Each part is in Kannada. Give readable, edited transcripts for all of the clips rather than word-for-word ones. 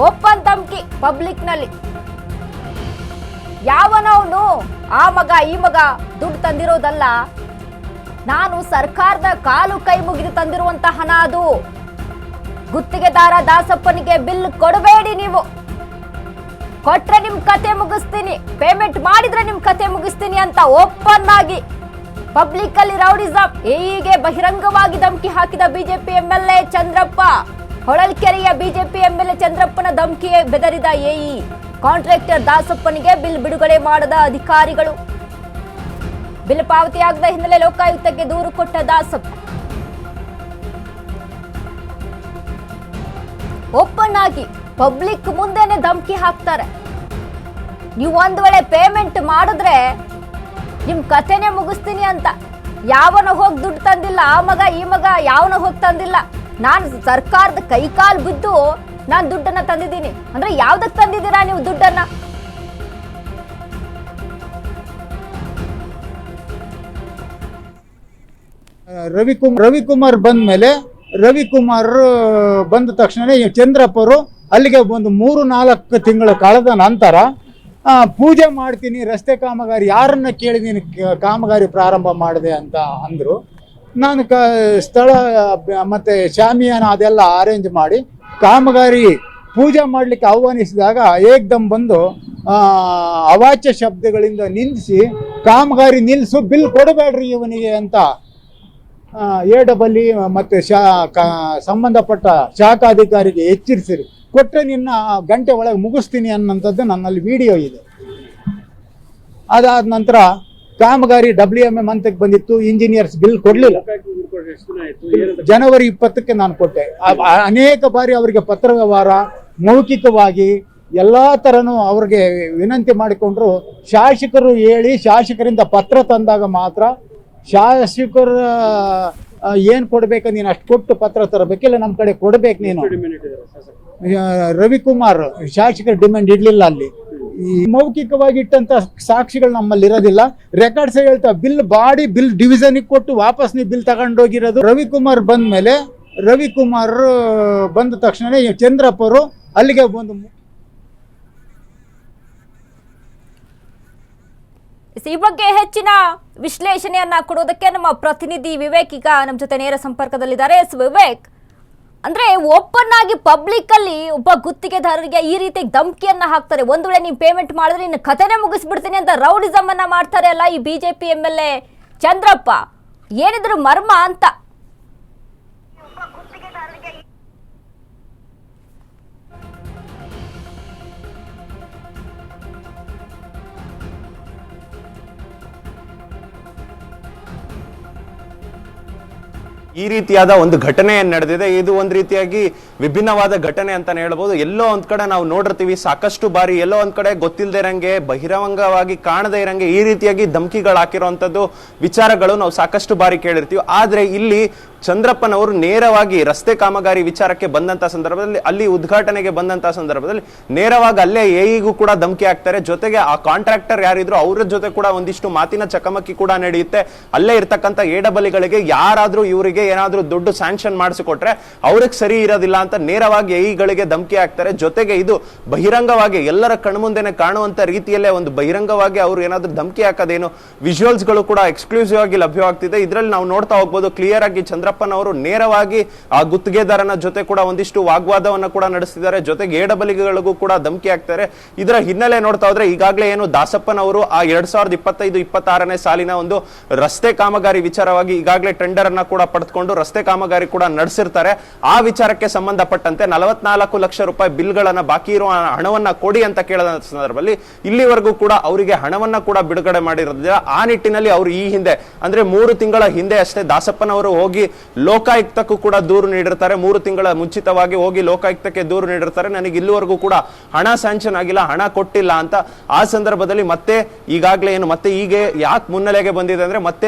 ಓಪನ್ ಧಮ್ಕಿ ಪಬ್ಲಿಕ್ ನಲ್ಲಿ. ಯಾವನವನು ಆ ಮಗ ಈ ಮಗ ದುಡ್ಡು ತಂದಿರೋದಲ್ಲ, ನಾನು ಸರ್ಕಾರದ ಕಾಲು ಕೈ ಮುಗಿದು ತಂದಿರುವಂತ ಹಣ ಅದು. ಗುತ್ತಿಗೆದಾರ ದಾಸಪ್ಪನಿಗೆ ಬಿಲ್ ಕೊಡಬೇಡಿ, ನೀವು ಕೊಟ್ರೆ ನಿಮ್ ಕತೆ ಮುಗಿಸ್ತೀನಿ, ಪೇಮೆಂಟ್ ಮಾಡಿದ್ರೆ ನಿಮ್ ಕತೆ ಮುಗಿಸ್ತೀನಿ ಅಂತ ಓಪನ್ ಆಗಿ ಪಬ್ಲಿಕ್ ಅಲ್ಲಿ ರೌಡಿಸಂ ಹೀಗೆ ಬಹಿರಂಗವಾಗಿ ಧಮಕಿ ಹಾಕಿದ ಬಿಜೆಪಿ ಎಂಎಲ್ಎ ಚಂದ್ರಪ್ಪ. ಹೊಳಲ್ಕೆರೆಯ ಬಿಜೆಪಿ ಎಂಎಲ್ಎ ಚಂದ್ರಪ್ಪನ ಧಮಕಿಗೆ ಬೆದರಿದ ಎಇ. ಕಾಂಟ್ರಾಕ್ಟರ್ ದಾಸಪ್ಪನಿಗೆ ಬಿಲ್ ಬಿಡುಗಡೆ ಮಾಡದ ಅಧಿಕಾರಿಗಳು. ಬಿಲ್ ಪಾವತಿಯಾಗದ ಹಿನ್ನೆಲೆ ಲೋಕಾಯುಕ್ತಕ್ಕೆ ದೂರು ಕೊಟ್ಟ ದಾಸಪ್ಪ. ಓಪನ್ ಆಗಿ ಪಬ್ಲಿಕ್ ಮುಂದೆನೆ ಧಮಕಿ ಹಾಕ್ತಾರೆ. ನೀವು ಒಂದ್ ವೇಳೆ ಪೇಮೆಂಟ್ ಮಾಡಿದ್ರೆ ನಿಮ್ ಕಥೆನೆ ಮುಗಿಸ್ತೀನಿ ಅಂತ. ಯಾವನ ಹೋಗಿ ದುಡ್ಡು ತಂದಿಲ್ಲ, ಆ ಮಗ ಈ ಮಗ ಯಾವನ ಹೋಗಿ ತಂದಿಲ್ಲ, ನಾನು ಸರ್ಕಾರದ ಕೈಕಾಲು ಬಿದ್ದು ನಾನು ದುಡ್ಡನ್ನ ತಂದಿದ್ದೀನಿ ಅಂದ್ರೆ ಯಾವ್ದಕ್ ತಂದಿದ್ದೀರಾ ನೀವು ದುಡ್ಡನ್ನ? ರವಿಕುಮಾರ್ ಬಂದ ಮೇಲೆ, ರವಿಕುಮಾರ್ ಬಂದ ತಕ್ಷಣ ಚಂದ್ರಪ್ಪರು ಅಲ್ಲಿಗೆ ಒಂದು 3-4 ತಿಂಗಳು ಕಳೆದ ನಂತರ ಪೂಜೆ ಮಾಡ್ತೀನಿ, ರಸ್ತೆ ಕಾಮಗಾರಿ ಯಾರನ್ನ ಕೇಳಿದೀನಿ ಕಾಮಗಾರಿ ಪ್ರಾರಂಭ ಮಾಡಿದೆ ಅಂತ ಅಂದರು. ನಾನು ಸ್ಥಳ ಮತ್ತು ಶಾಮಿಯಾನ ಅದೆಲ್ಲ ಅರೇಂಜ್ ಮಾಡಿ ಕಾಮಗಾರಿ ಪೂಜೆ ಮಾಡಲಿಕ್ಕೆ ಆಹ್ವಾನಿಸಿದಾಗ ಏಕ್ದಮ್ ಬಂದು ಅವಾಚ್ಯ ಶಬ್ದಗಳಿಂದ ನಿಲ್ಲಿಸಿ ಕಾಮಗಾರಿ ನಿಲ್ಲಿಸು, ಬಿಲ್ ಕೊಡಬೇಡ್ರಿ ಇವನಿಗೆ ಅಂತ ಎಡಬಲ್ಲಿ ಮತ್ತು ಸಂಬಂಧಪಟ್ಟ ಶಾಖಾಧಿಕಾರಿಗೆ ಎಚ್ಚರಿಸಿರಿ. ಕೊಟ್ಟರೆ ನಿನ್ನ ಗಂಟೆ ಒಳಗೆ ಮುಗಿಸ್ತೀನಿ ಅನ್ನೋಂಥದ್ದು ನನ್ನಲ್ಲಿ ವಿಡಿಯೋ ಇದೆ. ಅದಾದ ನಂತರ ಕಾಮಗಾರಿ WMM ಹಂತಕ್ಕೆ ಬಂದಿತ್ತು, ಇಂಜಿನಿಯರ್ಸ್ ಬಿಲ್ ಕೊಡಲಿಲ್ಲ. ಜನವರಿ 20ಕ್ಕೆ ನಾನು ಕೊಟ್ಟೆ. ಅನೇಕ ಬಾರಿ ಅವರಿಗೆ ಪತ್ರ ವ್ಯವಹಾರ ಮೌಖಿಕವಾಗಿ ಎಲ್ಲ ಥರನೂ ಅವ್ರಿಗೆ ವಿನಂತಿ ಮಾಡಿಕೊಂಡ್ರು. ಶಾಸಕರು ಹೇಳಿ ಶಾಸಕರಿಂದ ಪತ್ರ ತಂದಾಗ ಮಾತ್ರ ಶಾಸಕರ ಏನು ಕೊಡ್ಬೇಕು, ನೀನು ಅಷ್ಟು ಕೊಟ್ಟು ಪತ್ರ ತರಬೇಕಿಲ್ಲ, ನಮ್ಮ ಕಡೆ ಕೊಡ್ಬೇಕು ನೀನು. ರವಿಕುಮಾರ್ ಶಾಸಕರ ಡಿಮ್ಯಾಂಡ್ ಇಡ್ಲಿಲ್ಲ. ಅಲ್ಲಿ ಈ ಮೌಖಿಕವಾಗಿ ಇಟ್ಟಂತ ಸಾಕ್ಷಿಗಳು ನಮ್ಮಲ್ಲಿ ಇರೋದಿಲ್ಲ. ರೆಕಾರ್ಡ್ಸ್ ಹೇಳ್ತಾ ಬಿಲ್ ಡಿವಿಷನ್ಗೆ ಕೊಟ್ಟು ವಾಪಸ್ ನೀವು ಬಿಲ್ ತಗೊಂಡೋಗಿರೋದು. ರವಿಕುಮಾರ್ ಬಂದ ಮೇಲೆ, ರವಿಕುಮಾರ್ ಬಂದ ತಕ್ಷಣ ಚಂದ್ರಪ್ಪರು ಅಲ್ಲಿಗೆ ಒಂದು ಈ ಬಗ್ಗೆ ಹೆಚ್ಚಿನ ವಿಶ್ಲೇಷಣೆಯನ್ನ ಕೊಡೋದಕ್ಕೆ ನಮ್ಮ ಪ್ರತಿನಿಧಿ ವಿವೇಕ್ ಈಗ ನಮ್ಮ ಜೊತೆ ನೇರ ಸಂಪರ್ಕದಲ್ಲಿದ್ದಾರೆ. ವಿವೇಕ್, ಅಂದ್ರೆ ಓಪನ್ ಆಗಿ ಪಬ್ಲಿಕ್ ಅಲ್ಲಿ ಒಬ್ಬ ಗುತ್ತಿಗೆದಾರರಿಗೆ ಈ ರೀತಿ ಧಮಕಿಯನ್ನ ಹಾಕ್ತಾರೆ. ಒಂದ್ ವೇಳೆ ನೀವು ಪೇಮೆಂಟ್ ಮಾಡಿದ್ರೆ ಇನ್ನು ಕಥೆನೇ ಮುಗಿಸ್ಬಿಡ್ತೀನಿ ಅಂತ ರೌಡಿಸಮ್ ಅನ್ನ ಮಾಡ್ತಾರೆ ಅಲ್ಲ ಈ ಬಿಜೆಪಿ ಎಂಎಲ್ಎ ಚಂದ್ರಪ್ಪ. ಏನಿದ್ರು ಮರ್ಮ ಅಂತ? ಈ ರೀತಿಯಾದ ಒಂದು ಘಟನೆ ನಡೆದಿದೆ. ಇದು ಒಂದು ರೀತಿಯಾಗಿ ವಿಭಿನ್ನವಾದ ಘಟನೆ ಅಂತಾನೆ ಹೇಳ್ಬೋದು. ಎಲ್ಲೋ ಒಂದ್ ಕಡೆ ನಾವು ನೋಡಿರ್ತೀವಿ ಸಾಕಷ್ಟು ಬಾರಿ, ಎಲ್ಲೋ ಒಂದ್ ಕಡೆ ಗೊತ್ತಿಲ್ಲದೆ ಇರಂಗೆ, ಬಹಿರಂಗವಾಗಿ ಕಾಣದೇ ಇರಂಗೆ ಈ ರೀತಿಯಾಗಿ ಧಮಕಿಗಳು ಹಾಕಿರುವಂತದ್ದು ವಿಚಾರಗಳು ನಾವು ಸಾಕಷ್ಟು ಬಾರಿ ಕೇಳಿರ್ತೀವಿ. ಆದ್ರೆ ಇಲ್ಲಿ ಚಂದ್ರಪ್ಪನವರು ನೇರವಾಗಿ ರಸ್ತೆ ಕಾಮಗಾರಿ ವಿಚಾರಕ್ಕೆ ಬಂದಂತ ಸಂದರ್ಭದಲ್ಲಿ, ಅಲ್ಲಿ ಉದ್ಘಾಟನೆಗೆ ಬಂದಂತ ಸಂದರ್ಭದಲ್ಲಿ ನೇರವಾಗಿ ಅಲ್ಲೇ ಎಇಗೂ ಕೂಡ ಧಮಕಿ ಹಾಕ್ತಾರೆ. ಜೊತೆಗೆ ಆ ಕಾಂಟ್ರಾಕ್ಟರ್ ಯಾರಿದ್ರು ಅವ್ರ ಜೊತೆ ಕೂಡ ಒಂದಿಷ್ಟು ಮಾತಿನ ಚಕಮಕಿ ಕೂಡ ನಡೆಯುತ್ತೆ. ಅಲ್ಲೇ ಇರ್ತಕ್ಕಂಥ ಎಡಬಲಿಗಳಿಗೆ ಯಾರಾದ್ರೂ ಇವರಿಗೆ ಏನಾದ್ರೂ ದುಡ್ಡು ಸ್ಯಾಂಕ್ಷನ್ ಮಾಡಿಸಿಕೊಟ್ರೆ ಅವ್ರಿಗೆ ಸರಿ ಇರೋದಿಲ್ಲ ಅಂತ ನೇರವಾಗಿ ಎಇಗಳಿಗೆ ಧಮಕಿ ಹಾಕ್ತಾರೆ. ಜೊತೆಗೆ ಇದು ಬಹಿರಂಗವಾಗಿ ಎಲ್ಲರ ಕಣ್ಮುಂದೆನೆ ಕಾಣುವಂತ ರೀತಿಯಲ್ಲೇ ಒಂದು ಬಹಿರಂಗವಾಗಿ ಅವ್ರು ಏನಾದ್ರೂ ಧಮಕಿ ಹಾಕೋದೇನು ವಿಜುವಲ್ಸ್ ಗಳು ಕೂಡ ಎಕ್ಸ್ಕ್ಲೂಸಿವ್ ಆಗಿ ಲಭ್ಯವಾಗ್ತಿದೆ. ಇದರಲ್ಲಿ ನಾವು ನೋಡ್ತಾ ಹೋಗ್ಬೋದು ಕ್ಲಿಯರ್ ಆಗಿ ಚಂದ್ರಪ್ಪನವರು ನೇರವಾಗಿ ಆ ಗುತ್ತಿಗೆದಾರನ ಜೊತೆ ಕೂಡ ಒಂದಿಷ್ಟು ವಾಗ್ವಾದವನ್ನ ಕೂಡ ನಡೆಸ್ತಿದ್ದಾರೆ. ಜೊತೆಗೆ ಎಡಬಲಿಗಳಿಗೂ ಕೂಡ ಧಮಕಿ ಹಾಕ್ತಾರೆ. ಇದರ ಹಿನ್ನೆಲೆ ನೋಡ್ತಾ ಹೋದ್ರೆ ಈಗಾಗಲೇ ಏನು ದಾಸಪ್ಪನವರು ಆ 2025-26ನೇ ಸಾಲಿನ ಒಂದು ರಸ್ತೆ ಕಾಮಗಾರಿ ವಿಚಾರವಾಗಿ ಈಗಾಗಲೇ ಟೆಂಡರ್ ಅನ್ನ ಕೂಡ ಪಡೆದುಕೊಂಡು ರಸ್ತೆ ಕಾಮಗಾರಿ ಕೂಡ ನಡೆಸಿರ್ತಾರೆ. ಆ ವಿಚಾರಕ್ಕೆ ಸಂಬಂಧಪಟ್ಟಂತೆ 44 ಲಕ್ಷ ರೂಪಾಯಿ ಬಿಲ್ಗಳನ್ನ ಬಾಕಿ ಇರುವ ಹಣವನ್ನ ಕೊಡಿ ಅಂತ ಕೇಳಿದ ಸಂದರ್ಭದಲ್ಲಿ ಇಲ್ಲಿವರೆಗೂ ಕೂಡ ಅವರಿಗೆ ಹಣವನ್ನ ಕೂಡ ಬಿಡುಗಡೆ ಮಾಡಿರೋದಿಲ್ಲ. ಆ ನಿಟ್ಟಿನಲ್ಲಿ ಅವರು ಈ ಹಿಂದೆ ಅಂದ್ರೆ 3 ತಿಂಗಳ ಹಿಂದೆ ಅಷ್ಟೇ ದಾಸಪ್ಪನವರು ಹೋಗಿ ಲೋಕಾಯುಕ್ತಕ್ಕೂ ಕೂಡ ದೂರು ನೀಡಿರ್ತಾರೆ. 3 ತಿಂಗಳ ಮುಂಚಿತವಾಗಿ ಹೋಗಿ ಲೋಕಾಯುಕ್ತಕ್ಕೆ ದೂರು ನೀಡಿರ್ತಾರೆ. ನನಗೆ ಇಲ್ಲಿವರೆಗೂ ಕೂಡ ಹಣ ಸ್ಯಾಂಕ್ಷನ್ ಆಗಿಲ್ಲ, ಹಣ ಕೊಟ್ಟಿಲ್ಲ ಅಂತ. ಆ ಸಂದರ್ಭದಲ್ಲಿ ಮತ್ತೆ ಈಗಾಗಲೇ ಏನು ಮತ್ತೆ ಈಗ ಯಾಕೆ ಮುನ್ನೆಲೆಗೆ ಬಂದಿದೆ ಅಂದ್ರೆ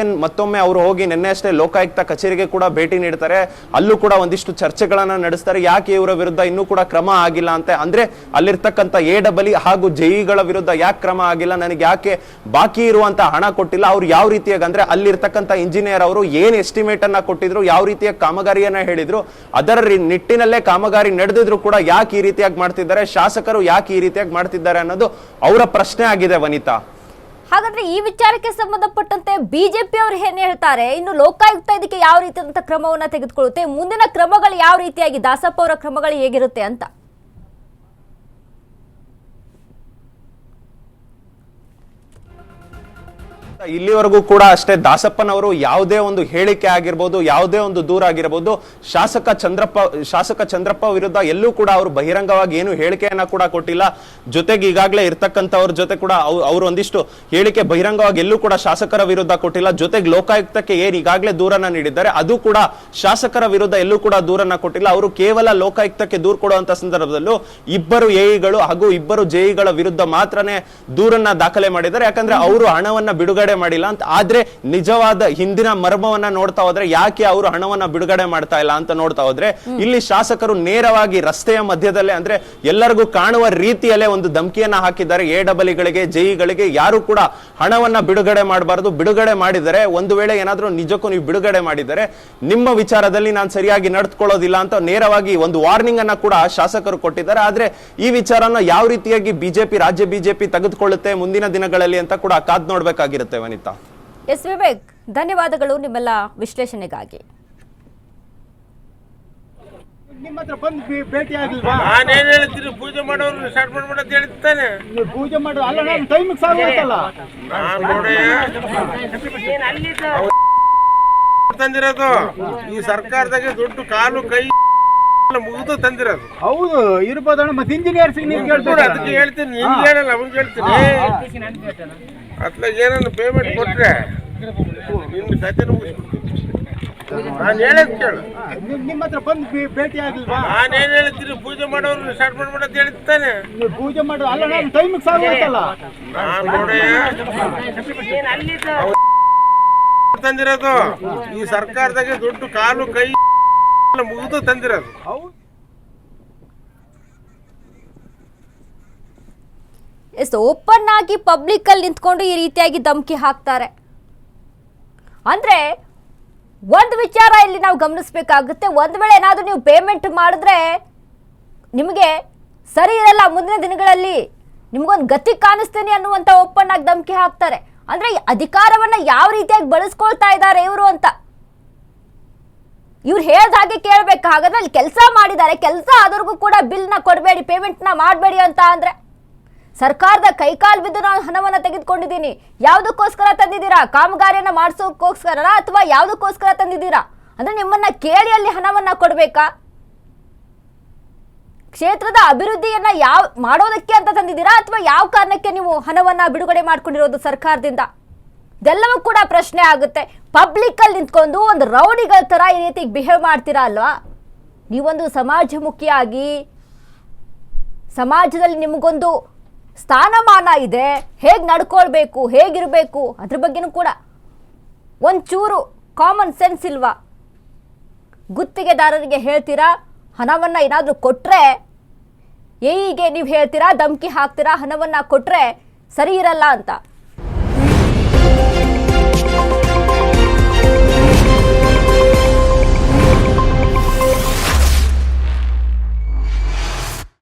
ಮತ್ತೊಮ್ಮೆ ಅವರು ಹೋಗಿ ನಿನ್ನೆ ಅಷ್ಟೇ ಲೋಕಾಯುಕ್ತ ಕಚೇರಿಗೆ ಕೂಡ ಭೇಟಿ ನೀಡ್ತಾರೆ. ಅಲ್ಲೂ ಕೂಡ ಒಂದಿಷ್ಟು ಚರ್ಚೆಗಳನ್ನ ನಡೆಸ್ತಾರೆ. ಯಾಕೆ ಇವರ ವಿರುದ್ಧ ಇನ್ನೂ ಕೂಡ ಕ್ರಮ ಆಗಿಲ್ಲ ಅಂತ, ಅಂದ್ರೆ ಅಲ್ಲಿರ್ತಕ್ಕಂಥ AEE ಹಾಗೂ JEಗಳ ವಿರುದ್ಧ ಯಾಕೆ ಕ್ರಮ ಆಗಿಲ್ಲ, ನನಗೆ ಯಾಕೆ ಬಾಕಿ ಇರುವಂತ ಹಣ ಕೊಟ್ಟಿಲ್ಲ, ಅವ್ರು ಯಾವ ರೀತಿಯಾಗಿ ಅಂದ್ರೆ ಅಲ್ಲಿರ್ತಕ್ಕಂಥ ಇಂಜಿನಿಯರ್ ಅವರು ಏನ್ ಎಸ್ಟಿಮೇಟ್ ಅನ್ನ ಕೊಟ್ಟಿದ್ರು, ಯಾವ ರೀತಿಯ ಕಾಮಗಾರಿಯನ್ನ ಹೇಳಿದ್ರು, ಅದರ ನಿಟ್ಟಿನಲ್ಲೇ ಕಾಮಗಾರಿ ನಡೆದಿದ್ರು ಕೂಡ ಯಾಕೆ ಈ ರೀತಿಯಾಗಿ ಮಾಡ್ತಿದ್ದಾರೆ, ಶಾಸಕರು ಯಾಕೆ ಈ ರೀತಿಯಾಗಿ ಮಾಡ್ತಿದ್ದಾರೆ ಅನ್ನೋದು ಅವರ ಪ್ರಶ್ನೆ ಆಗಿದೆ ವನಿತಾ. ಹಾಗಾದ್ರೆ ಈ ವಿಚಾರಕ್ಕೆ ಸಂಬಂಧಪಟ್ಟಂತೆ ಬಿಜೆಪಿ ಅವರು ಏನ್ ಹೇಳ್ತಾರೆ, ಇನ್ನು ಲೋಕಾಯುಕ್ತ ಇದಕ್ಕೆ ಯಾವ ರೀತಿಯಾದಂತ ಕ್ರಮವನ್ನ ತೆಗೆದುಕೊಳ್ಳುತ್ತೆ, ಮುಂದಿನ ಕ್ರಮಗಳು ಯಾವ ರೀತಿಯಾಗಿ, ದಾಸಪ್ಪ ಅವರ ಕ್ರಮಗಳು ಹೇಗಿರುತ್ತೆ ಅಂತ? ಇಲ್ಲಿವರೆಗೂ ಕೂಡ ಅಷ್ಟೇ ದಾಸಪ್ಪನವರು ಯಾವುದೇ ಒಂದು ಹೇಳಿಕೆ ಆಗಿರ್ಬೋದು, ಯಾವುದೇ ಒಂದು ದೂರ ಆಗಿರ್ಬೋದು, ಶಾಸಕ ಚಂದ್ರಪ್ಪ ವಿರುದ್ಧ ಎಲ್ಲೂ ಕೂಡ ಅವರು ಬಹಿರಂಗವಾಗಿ ಏನು ಹೇಳಿಕೆಯನ್ನ ಕೂಡ ಕೊಟ್ಟಿಲ್ಲ. ಜೊತೆಗೆ ಈಗಾಗಲೇ ಇರ್ತಕ್ಕಂಥವ್ರ ಜೊತೆ ಕೂಡ ಅವರು ಒಂದಿಷ್ಟು ಹೇಳಿಕೆ ಬಹಿರಂಗವಾಗಿ ಎಲ್ಲೂ ಕೂಡ ಶಾಸಕರ ವಿರುದ್ಧ ಕೊಟ್ಟಿಲ್ಲ. ಜೊತೆಗೆ ಲೋಕಾಯುಕ್ತಕ್ಕೆ ಏನ್ ಈಗಾಗಲೇ ದೂರನ್ನ ನೀಡಿದ್ದಾರೆ ಅದು ಕೂಡ ಶಾಸಕರ ವಿರುದ್ಧ ಎಲ್ಲೂ ಕೂಡ ದೂರನ್ನ ಕೊಟ್ಟಿಲ್ಲ. ಅವರು ಕೇವಲ ಲೋಕಾಯುಕ್ತಕ್ಕೆ ದೂರು ಕೊಡುವಂತ ಸಂದರ್ಭದಲ್ಲೂ ಇಬ್ಬರು AEಗಳು ಹಾಗೂ ಇಬ್ಬರು JEಗಳ ವಿರುದ್ಧ ಮಾತ್ರನೇ ದೂರನ್ನ ದಾಖಲೆ ಮಾಡಿದ್ದಾರೆ. ಯಾಕಂದ್ರೆ ಅವರು ಹಣವನ್ನ ಬಿಡುಗಡೆ ಮಾಡಿಲ್ಲ ಅಂತ. ಆದ್ರೆ ನಿಜವಾದ ಹಿಂದಿನ ಮರ್ಮವನ್ನ ನೋಡ್ತಾ ಹೋದ್ರೆ, ಯಾಕೆ ಅವರು ಹಣವನ್ನ ಬಿಡುಗಡೆ ಮಾಡ್ತಾ ಇಲ್ಲ ಅಂತ ನೋಡ್ತಾ ಹೋದ್ರೆ, ಇಲ್ಲಿ ಶಾಸಕರು ನೇರವಾಗಿ ರಸ್ತೆಯ ಮಧ್ಯದಲ್ಲೇ, ಅಂದ್ರೆ ಎಲ್ಲರಿಗೂ ಕಾಣುವ ರೀತಿಯಲ್ಲೇ ಒಂದು ಧಮಕಿಯನ್ನ ಹಾಕಿದ್ದಾರೆ. AEಗಳಿಗೆ JEಗಳಿಗೆ ಯಾರು ಕೂಡ ಹಣವನ್ನ ಬಿಡುಗಡೆ ಮಾಡಬಾರದು, ಬಿಡುಗಡೆ ಮಾಡಿದರೆ ಒಂದು ವೇಳೆ ಏನಾದ್ರೂ ನಿಜಕ್ಕೂ ನೀವು ಬಿಡುಗಡೆ ಮಾಡಿದರೆ ನಿಮ್ಮ ವಿಚಾರದಲ್ಲಿ ನಾನು ಸರಿಯಾಗಿ ನಡೆದುಕೊಳ್ಳೋದಿಲ್ಲ ಅಂತ ನೇರವಾಗಿ ಒಂದು ವಾರ್ನಿಂಗ್ ಅನ್ನ ಕೂಡ ಶಾಸಕರು ಕೊಟ್ಟಿದ್ದಾರೆ. ಆದ್ರೆ ಈ ವಿಚಾರನ ಯಾವ ರೀತಿಯಾಗಿ ರಾಜ್ಯ ಬಿಜೆಪಿ ತೆಗೆದುಕೊಳ್ಳುತ್ತೆ ಮುಂದಿನ ದಿನಗಳಲ್ಲಿ ಅಂತ ಕೂಡ ಕಾದ್ ನೋಡ್ಬೇಕಾಗಿರುತ್ತೆ ವನಿತಾ. ಎಸ್ ವಿವೇಕ್, ಧನ್ಯವಾದಗಳು ನಿಮ್ಮೆಲ್ಲ ವಿಶ್ಲೇಷಣೆಗಾಗಿ. ನಿಮ್ಮ ಹತ್ರ ಬಂದು ಭೇಟಿ ಆಗಿಲ್ವಾ? ನಾನೇನ್ ಹೇಳ್ತೀನಿ, ಪೂಜೆ ಮಾಡೋರು ಸ್ಟಾರ್ಟ್ ಮಾಡ್ಬೇಡ ಅಂತ ಹೇಳ್ತಾನೆ. ನೀವು ಪೂಜೆ ಮಾಡೋ ಅಲ್ಲ, ನಾನು ಟೈಮಿಗೆ ಸಾಗುತ್ತಲ್ಲ ತಂದಿರೋದು ಈ ಸರ್ಕಾರದಾಗೆ ದೊಡ್ಡ ಕಾಲು ಕೈ ಮುಗಿದು ತಂದಿರೋದು. ಹೌದು ಇರ್ಬೋದಣ್ಣ, ಮತ್ತೆ ಇಂಜಿನಿಯರ್ಸ್ ನೀವು ನೋಡು, ಅದಕ್ಕೆ ಹೇಳ್ತೀನಿ, ನಿನ್ಗೆ ಹೇಳಲ್ಲ ಅವ್ನಿಗೆ ಹೇಳ್ತೀನಿ. ಅತ್ಲಾಗ ಏನನ್ನು ಪೇಮೆಂಟ್ ಕೊಟ್ರೆ ನಿನ್ನ ಕತೆ ನಾನು ಹೇಳೋದು ಕೇಳು. ನಿಮ್ಮ ಹತ್ರ ಬಂದು ಭೇಟಿ ಆಗಿಲ್ವಾ? ನಾನೇನ್ ಹೇಳ್ತೀನಿ, ಪೂಜೆ ಮಾಡೋರು ಸ್ಟಾರ್ಟ್ ಮಾಡ್ಬೇಡ ಅಂತ ಹೇಳ್ತಾನೆ. ನೀವು ಪೂಜೆ ಮಾಡೋ ಅಲ್ಲ, ನಾನು ಟೈಮಿಗೆ ಸಾಗುತ್ತಲ್ಲ ನಾನು ನೋಡಿ ತಂದಿರೋದು ಈ ಸರ್ಕಾರದಾಗೆ ದೊಡ್ಡ ಕಾಲು ಕೈ ಮುಗಿದು ತಂದಿರೋದು. ಎಸ್, ಓಪನ್ ಆಗಿ ಪಬ್ಲಿಕ್ ಅಲ್ಲಿ ನಿಂತ್ಕೊಂಡು ಈ ರೀತಿಯಾಗಿ ಧಮಕಿ ಹಾಕ್ತಾರೆ ಅಂದ್ರೆ ಒಂದು ವಿಚಾರ ಇಲ್ಲಿ ನಾವು ಗಮನಿಸಬೇಕಾಗುತ್ತೆ. ಒಂದು ವೇಳೆ ಏನಾದರೂ ನೀವು ಪೇಮೆಂಟ್ ಮಾಡಿದ್ರೆ ನಿಮಗೆ ಸರಿ ಇರಲ್ಲ, ಮುಂದಿನ ದಿನಗಳಲ್ಲಿ ನಿಮಗೊಂದು ಗತಿ ಕಾಣಿಸ್ತೀನಿ ಅನ್ನುವಂಥ ಓಪನ್ ಆಗಿ ಧಮಕಿ ಹಾಕ್ತಾರೆ. ಅಂದ್ರೆ ಅಧಿಕಾರವನ್ನ ಯಾವ ರೀತಿಯಾಗಿ ಬಳಸ್ಕೊಳ್ತಾ ಇದ್ದಾರೆ ಇವರು ಅಂತ ಇವ್ರು ಹೇಳ್ದ ಹಾಗೆ ಕೇಳಬೇಕು. ಹಾಗಾದ್ರೆ ಅಲ್ಲಿ ಕೆಲಸ ಮಾಡಿದ್ದಾರೆ, ಕೆಲಸ ಆದವ್ರಿಗೂ ಕೂಡ ಬಿಲ್ನ ಕೊಡಬೇಡಿ, ಪೇಮೆಂಟ್ನ ಮಾಡಬೇಡಿ ಅಂತ ಅಂದ್ರೆ ಸರ್ಕಾರದ ಕೈಕಾಲು ಬಿದ್ದು ನಾನು ಹಣವನ್ನು ತೆಗೆದುಕೊಂಡಿದ್ದೀನಿ, ಯಾವುದಕ್ಕೋಸ್ಕರ ತಂದಿದ್ದೀರಾ? ಕಾಮಗಾರಿಯನ್ನ ಮಾಡಿಸೋಕ್ಕೋಸ್ಕರ ಅಥವಾ ಯಾವುದಕ್ಕೋಸ್ಕರ ತಂದಿದ್ದೀರಾ? ಅಂದ್ರೆ ನಿಮ್ಮನ್ನ ಕೇಳಿ ಅಲ್ಲಿ ಹಣವನ್ನ ಕೊಡಬೇಕಾ? ಕ್ಷೇತ್ರದ ಅಭಿವೃದ್ಧಿಯನ್ನ ಮಾಡೋದಕ್ಕೆ ಅಂತ ತಂದಿದ್ದೀರಾ ಅಥವಾ ಯಾವ ಕಾರಣಕ್ಕೆ ನೀವು ಹಣವನ್ನ ಬಿಡುಗಡೆ ಮಾಡ್ಕೊಂಡಿರೋದು ಸರ್ಕಾರದಿಂದ? ಇದೆಲ್ಲವೂ ಕೂಡ ಪ್ರಶ್ನೆ ಆಗುತ್ತೆ. ಪಬ್ಲಿಕ್ ಅಲ್ಲಿ ನಿಂತ್ಕೊಂಡು ಒಂದು ರೌಡಿಗಳ ತರ ಈ ರೀತಿ ಬಿಹೇವ್ ಮಾಡ್ತೀರಾ ಅಲ್ವಾ? ನೀವೊಂದು ಸಮಾಜಮುಖಿಯಾಗಿ ಸಮಾಜದಲ್ಲಿ ನಿಮಗೊಂದು ಸ್ಥಾನಮಾನ ಇದೆ, ಹೇಗೆ ನಡ್ಕೊಳ್ಬೇಕು, ಹೇಗಿರಬೇಕು, ಅದ್ರ ಬಗ್ಗೆನೂ ಕೂಡ ಒಂಚೂರು ಕಾಮನ್ ಸೆನ್ಸ್ ಇಲ್ವಾ? ಗುತ್ತಿಗೆದಾರರಿಗೆ ಹೇಳ್ತೀರಾ ಹಣವನ್ನು ಏನಾದರೂ ಕೊಟ್ಟರೆ, ಏಯಿಗೆ ನೀವು ಹೇಳ್ತೀರಾ ಧಮಕಿ ಹಾಕ್ತೀರಾ ಹಣವನ್ನು ಕೊಟ್ಟರೆ ಸರಿ ಇರಲ್ಲ ಅಂತ.